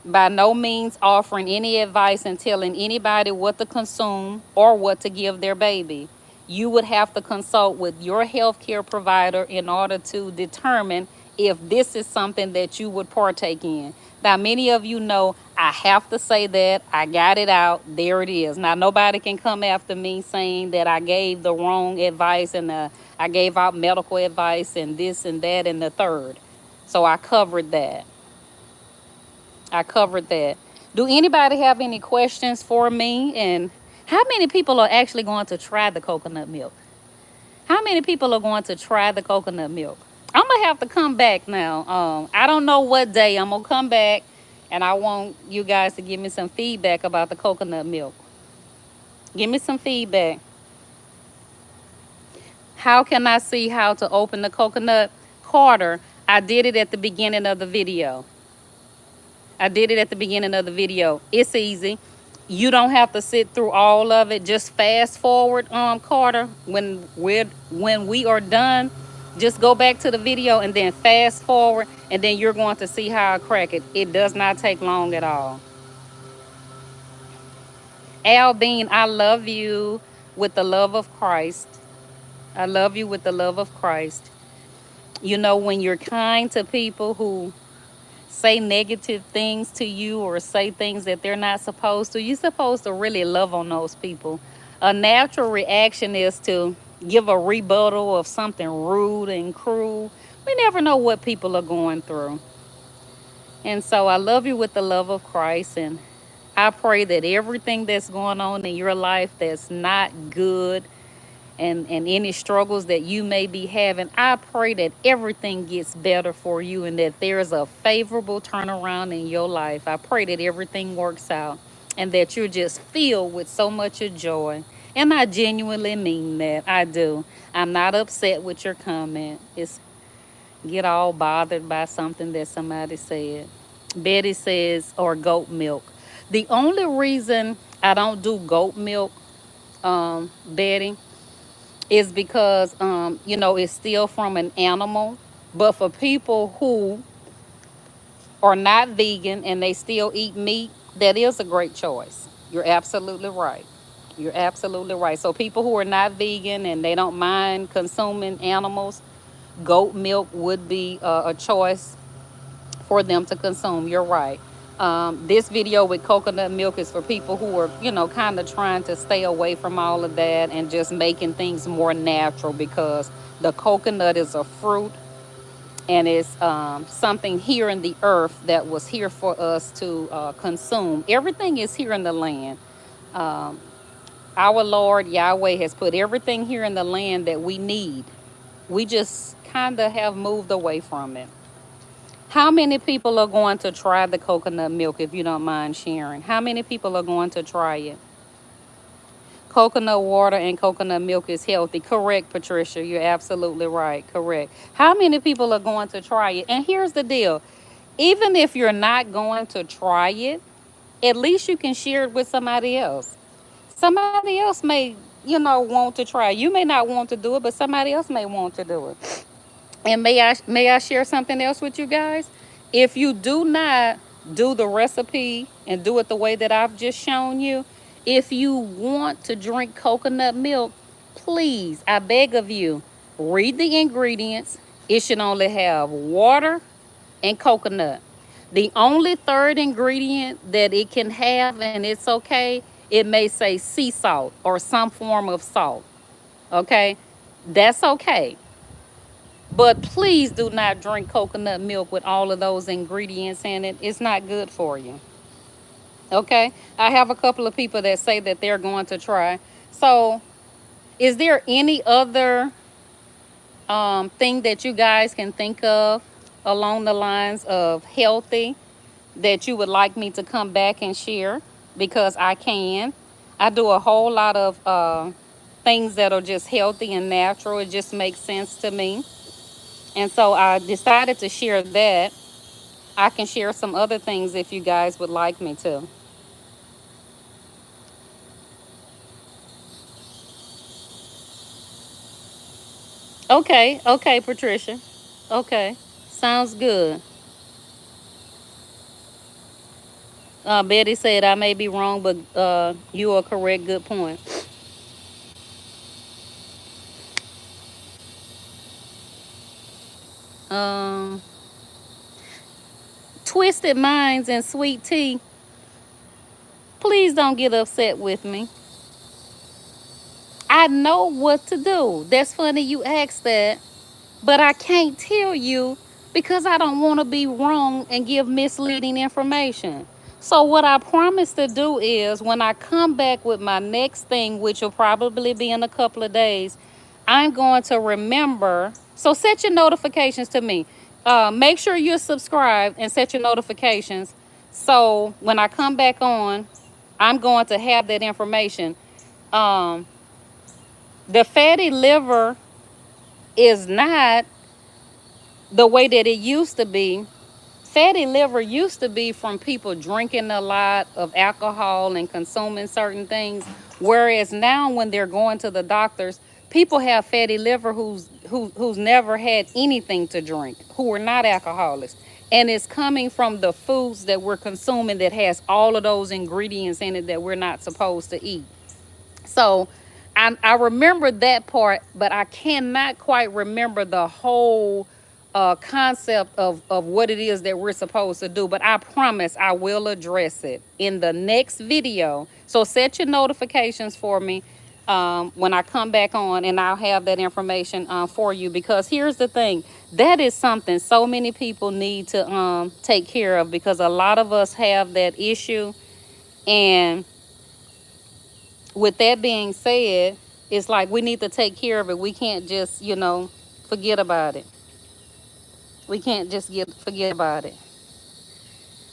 by no means offering any advice and telling anybody what to consume or what to give their baby. You would have to consult with your healthcare provider in order to determine if this is something that you would partake in. Now, many of you know I have to say that. I got it out. There it is. Now, nobody can come after me saying that I gave the wrong advice and I gave out medical advice and this and that and the third. So I covered that. I covered that. Do anybody have any questions for me? And how many people are actually going to try the coconut milk? How many people are going to try the coconut milk? I'm gonna have to come back now. I don't know what day I'm gonna come back, and I want you guys to give me some feedback about the coconut milk. Give me some feedback. How can I see how to open the coconut? Carter, I did it at the beginning of the video. I did it at the beginning of the video. It's easy. You don't have to sit through all of it. Just fast forward, Carter. When we are done, just go back to the video and then fast forward, and then you're going to see how I crack it. It does not take long at all. Al Bean, I love you with the love of Christ. I love you with the love of Christ. You know, when you're kind to people who say negative things to you or say things that they're not supposed to, you're supposed to really love on those people. A natural reaction is to give a rebuttal of something rude and cruel. We never know what people are going through. And so I love you with the love of Christ, and I pray that everything that's going on in your life that's not good, and any struggles that you may be having, I pray that everything gets better for you and that there's a favorable turnaround in your life. I pray that everything works out and that you're just filled with so much of joy. And I genuinely mean that. I do. I'm not upset with your comment. It's get all bothered by something that somebody said. Betty says, or goat milk. The only reason I don't do goat milk, Betty, is because it's still from an animal. But for people who are not vegan and they still eat meat, that is a great choice. You're absolutely right. You're absolutely right. So people who are not vegan and they don't mind consuming animals, goat milk would be a choice for them to consume. You're right. This video with coconut milk is for people who are, kind of trying to stay away from all of that and just making things more natural, because the coconut is a fruit and it's something here in the earth that was here for us to consume. Everything is here in the land. Our Lord Yahweh has put everything here in the land that we need. We just kind of have moved away from it. How many people are going to try the coconut milk, if you don't mind sharing? How many people are going to try it? Coconut water and coconut milk is healthy. Correct, Patricia. You're absolutely right. Correct. How many people are going to try it? And here's the deal. Even if you're not going to try it, at least you can share it with somebody else. Somebody else may, want to try. You may not want to do it, but somebody else may want to do it. And may I share something else with you guys? If you do not do the recipe and do it the way that I've just shown you, if you want to drink coconut milk, please, I beg of you, read the ingredients, It should only have water and coconut. The only third ingredient that it can have, and it's okay, it may say sea salt or some form of salt. Okay? That's okay. But please do not drink coconut milk with all of those ingredients in it. It's not good for you. Okay? I have a couple of people that say that they're going to try. So, is there any other thing that you guys can think of along the lines of healthy that you would like me to come back and share? Because I can. I do a whole lot of things that are just healthy and natural. It just makes sense to me. And so I decided to share that. I can share some other things if you guys would like me to. Okay, okay, Patricia. Okay, sounds good. Betty said I may be wrong, but you are correct. Good point. Um, Twisted Minds and Sweet Tea, please don't get upset with me. I know what to do. That's funny you asked that, but I can't tell you because I don't want to be wrong and give misleading information. So what I promise to do is when I come back with my next thing, which will probably be in a couple of days, I'm going to remember. So set your notifications to me. Make sure you're subscribed and set your notifications. So when I come back on, I'm going to have that information. Um, the fatty liver is not the way that it used to be. Fatty liver used to be from people drinking a lot of alcohol and consuming certain things. Whereas now when they're going to the doctors, people have fatty liver who's never had anything to drink, who are not alcoholics. And it's coming from the foods that we're consuming that has all of those ingredients in it that we're not supposed to eat. So I remember that part, but I cannot quite remember the whole concept of what it is that we're supposed to do. But I promise I will address it in the next video. So set your notifications for me when I come back on, and I'll have that information for you. Because here's the thing, that is something so many people need to take care of, because a lot of us have that issue. And with that being said, it's like we need to take care of it. We can't just, forget about it. We can't just forget about it.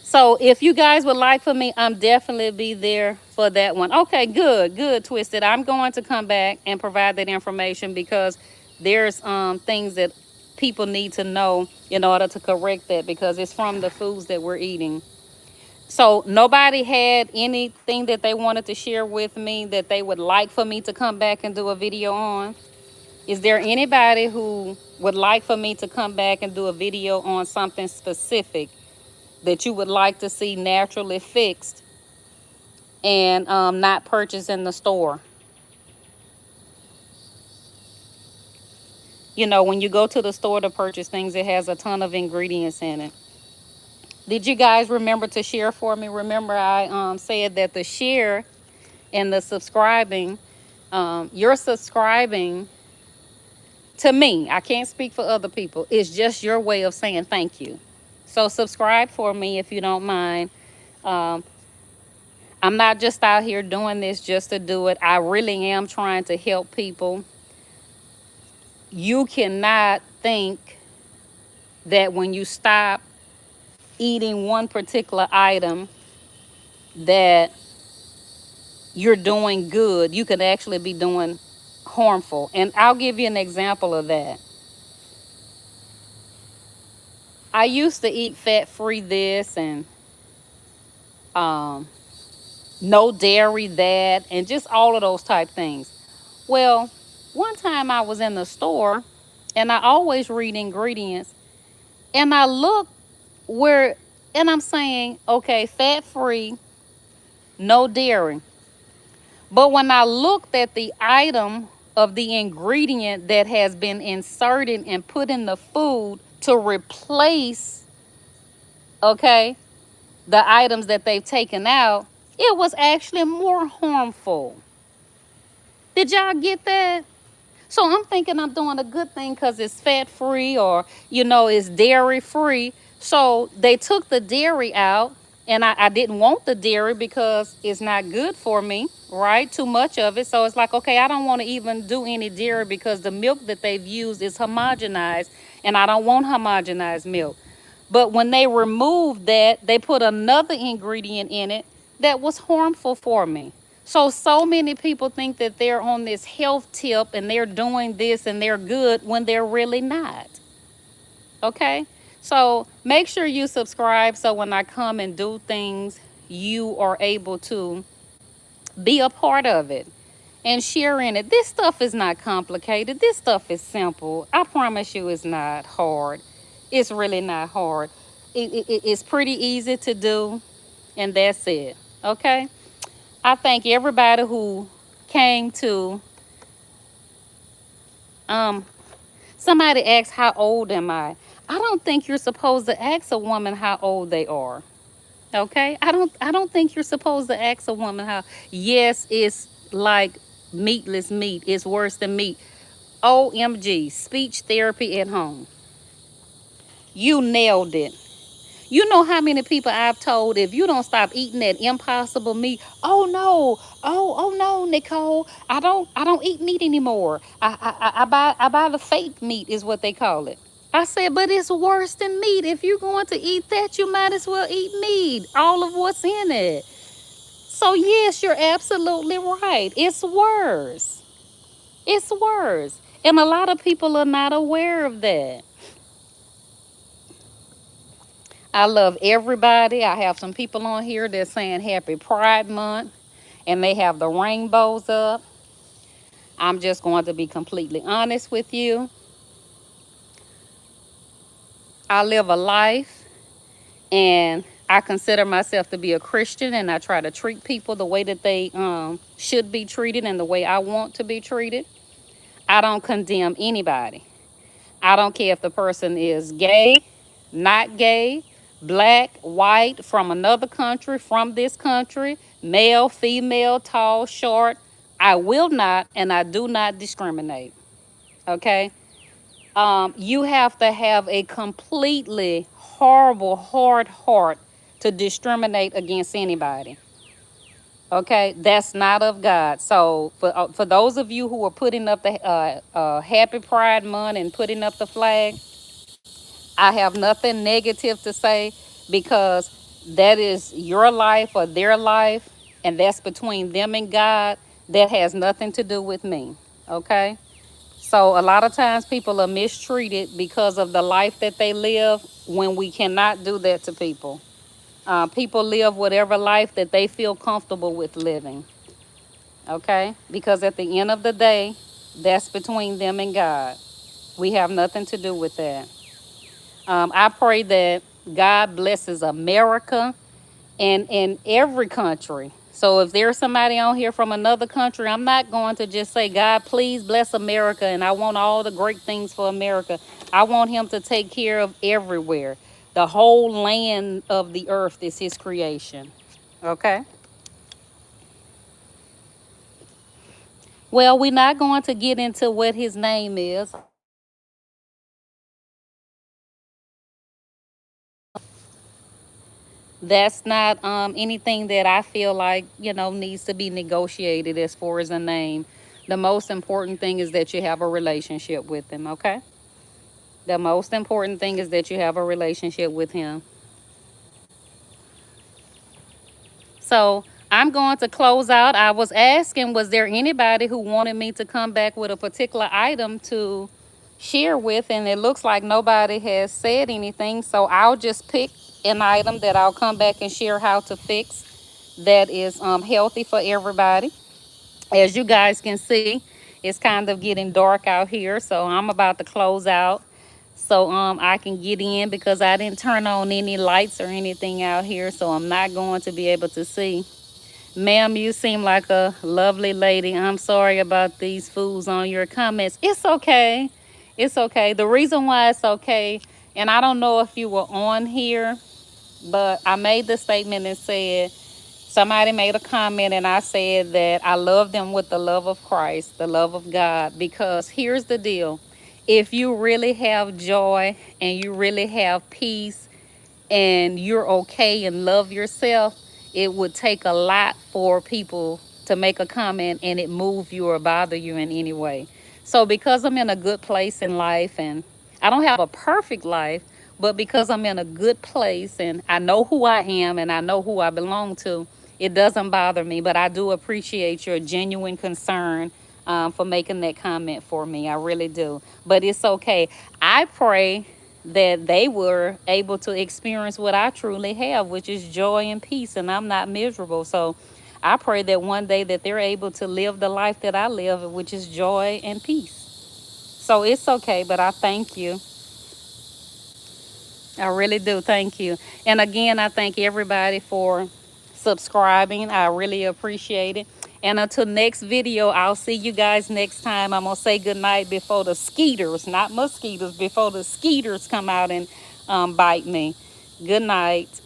So if you guys would like for me, I'm definitely be there for that one. Okay, good, good, Twisted. I'm going to come back and provide that information because there's things that people need to know in order to correct that, because it's from the foods that we're eating. So nobody had anything that they wanted to share with me that they would like for me to come back and do a video on? Is there anybody who would like for me to come back and do a video on something specific that you would like to see naturally fixed and not purchased in the store? When you go to the store to purchase things, it has a ton of ingredients in it. Did you guys remember to share for me? Remember I said that the share and the subscribing, you're subscribing to me. I can't speak for other people. It's just your way of saying thank you. So subscribe for me if you don't mind. Um, I'm not just out here doing this just to do it. I really am trying to help people. You cannot think that when you stop eating one particular item that you're doing good. You could actually be doing harmful. And I'll give you an example of that. I used to eat fat-free this and um, no dairy that, and just all of those type things. Well, one time I was in the store and I always read ingredients, and I look where, and I'm saying, okay, fat-free, no dairy. But when I looked at the item of the ingredient that has been inserted and put in the food to replace, okay, the items that they've taken out, it was actually more harmful. Did y'all get that? So I'm thinking I'm doing a good thing because it's fat free, or, it's dairy free. So they took the dairy out, and I didn't want the dairy because it's not good for me, right? Too much of it. So it's like, okay, I don't want to even do any dairy because the milk that they've used is homogenized, and I don't want homogenized milk. But when they removed that, they put another ingredient in it that was harmful for me. So many people think that they're on this health tip and they're doing this and they're good when they're really not. Okay? So make sure you subscribe so when I come and do things, you are able to be a part of it and share in it. This stuff is not complicated. This stuff is simple. I promise you it's not hard. It's really not hard. It's pretty easy to do, and that's it. Okay? I thank everybody who came to. Um, Somebody asked, how old am I? I don't think you're supposed to ask a woman how old they are. Okay? I don't think you're supposed to ask a woman how. Yes, it's like meatless meat. It's worse than meat. OMG, speech therapy at home. You nailed it. You know how many people I've told, if you don't stop eating that impossible meat, oh no, oh no, Nicole, I don't eat meat anymore. I buy the fake meat is what they call it. I said, but it's worse than meat. If you're going to eat that, you might as well eat meat. All of what's in it. So yes, you're absolutely right. It's worse. It's worse. And a lot of people are not aware of that. I love everybody. I have some people on here that's saying Happy Pride Month and they have the rainbows up. I'm just going to be completely honest with you. I live a life and I consider myself to be a Christian, and I try to treat people the way that they should be treated and the way I want to be treated. I don't condemn anybody. I don't care if the person is gay, not gay, black, white, from another country, from this country, male, female, tall, short. I will not and I do not discriminate. Okay? You have to have a completely horrible, hard heart to discriminate against anybody. Okay, that's not of God. So for those of you who are putting up the Happy Pride Month and putting up the flag, I have nothing negative to say because that is your life or their life, and that's between them and God. That has nothing to do with me. Okay? So a lot of times people are mistreated because of the life that they live when we cannot do that to people. People live whatever life that they feel comfortable with living. Okay? Because at the end of the day, that's between them and God. We have nothing to do with that. I pray that God blesses America and in every country. So if there's somebody on here from another country, I'm not going to just say, God, please bless America, and I want all the great things for America. I want him to take care of everywhere. The whole land of the earth is his creation. Okay? Well, we're not going to get into what his name is. That's not anything that I feel like, needs to be negotiated as far as a name. The most important thing is that you have a relationship with him, okay? The most important thing is that you have a relationship with him. So I'm going to close out. I was asking, was there anybody who wanted me to come back with a particular item to share with? And it looks like nobody has said anything. So I'll just pick an item that I'll come back and share how to fix that is healthy for everybody. As you guys can see, it's kind of getting dark out here. So I'm about to close out so I can get in because I didn't turn on any lights or anything out here. So I'm not going to be able to see. Ma'am, you seem like a lovely lady. I'm sorry about these foods on your comments. It's okay. It's okay. The reason why it's okay, and I don't know if you were on here, but I made the statement and said, somebody made a comment and I said that I love them with the love of Christ, the love of God, because here's the deal. If you really have joy and you really have peace and you're okay and love yourself, it would take a lot for people to make a comment and it move you or bother you in any way. So because I'm in a good place in life, and I don't have a perfect life, but because I'm in a good place and I know who I am and I know who I belong to, it doesn't bother me. But I do appreciate your genuine concern for making that comment for me. I really do. But it's okay. I pray that they were able to experience what I truly have, which is joy and peace, and I'm not miserable. So I pray that one day that they're able to live the life that I live, which is joy and peace. So it's okay, but I thank you. I really do. Thank you. And again, I thank everybody for subscribing. I really appreciate it. And until next video, I'll see you guys next time. I'm going to say goodnight before the skeeters, not mosquitoes, before the skeeters come out and bite me. Good night.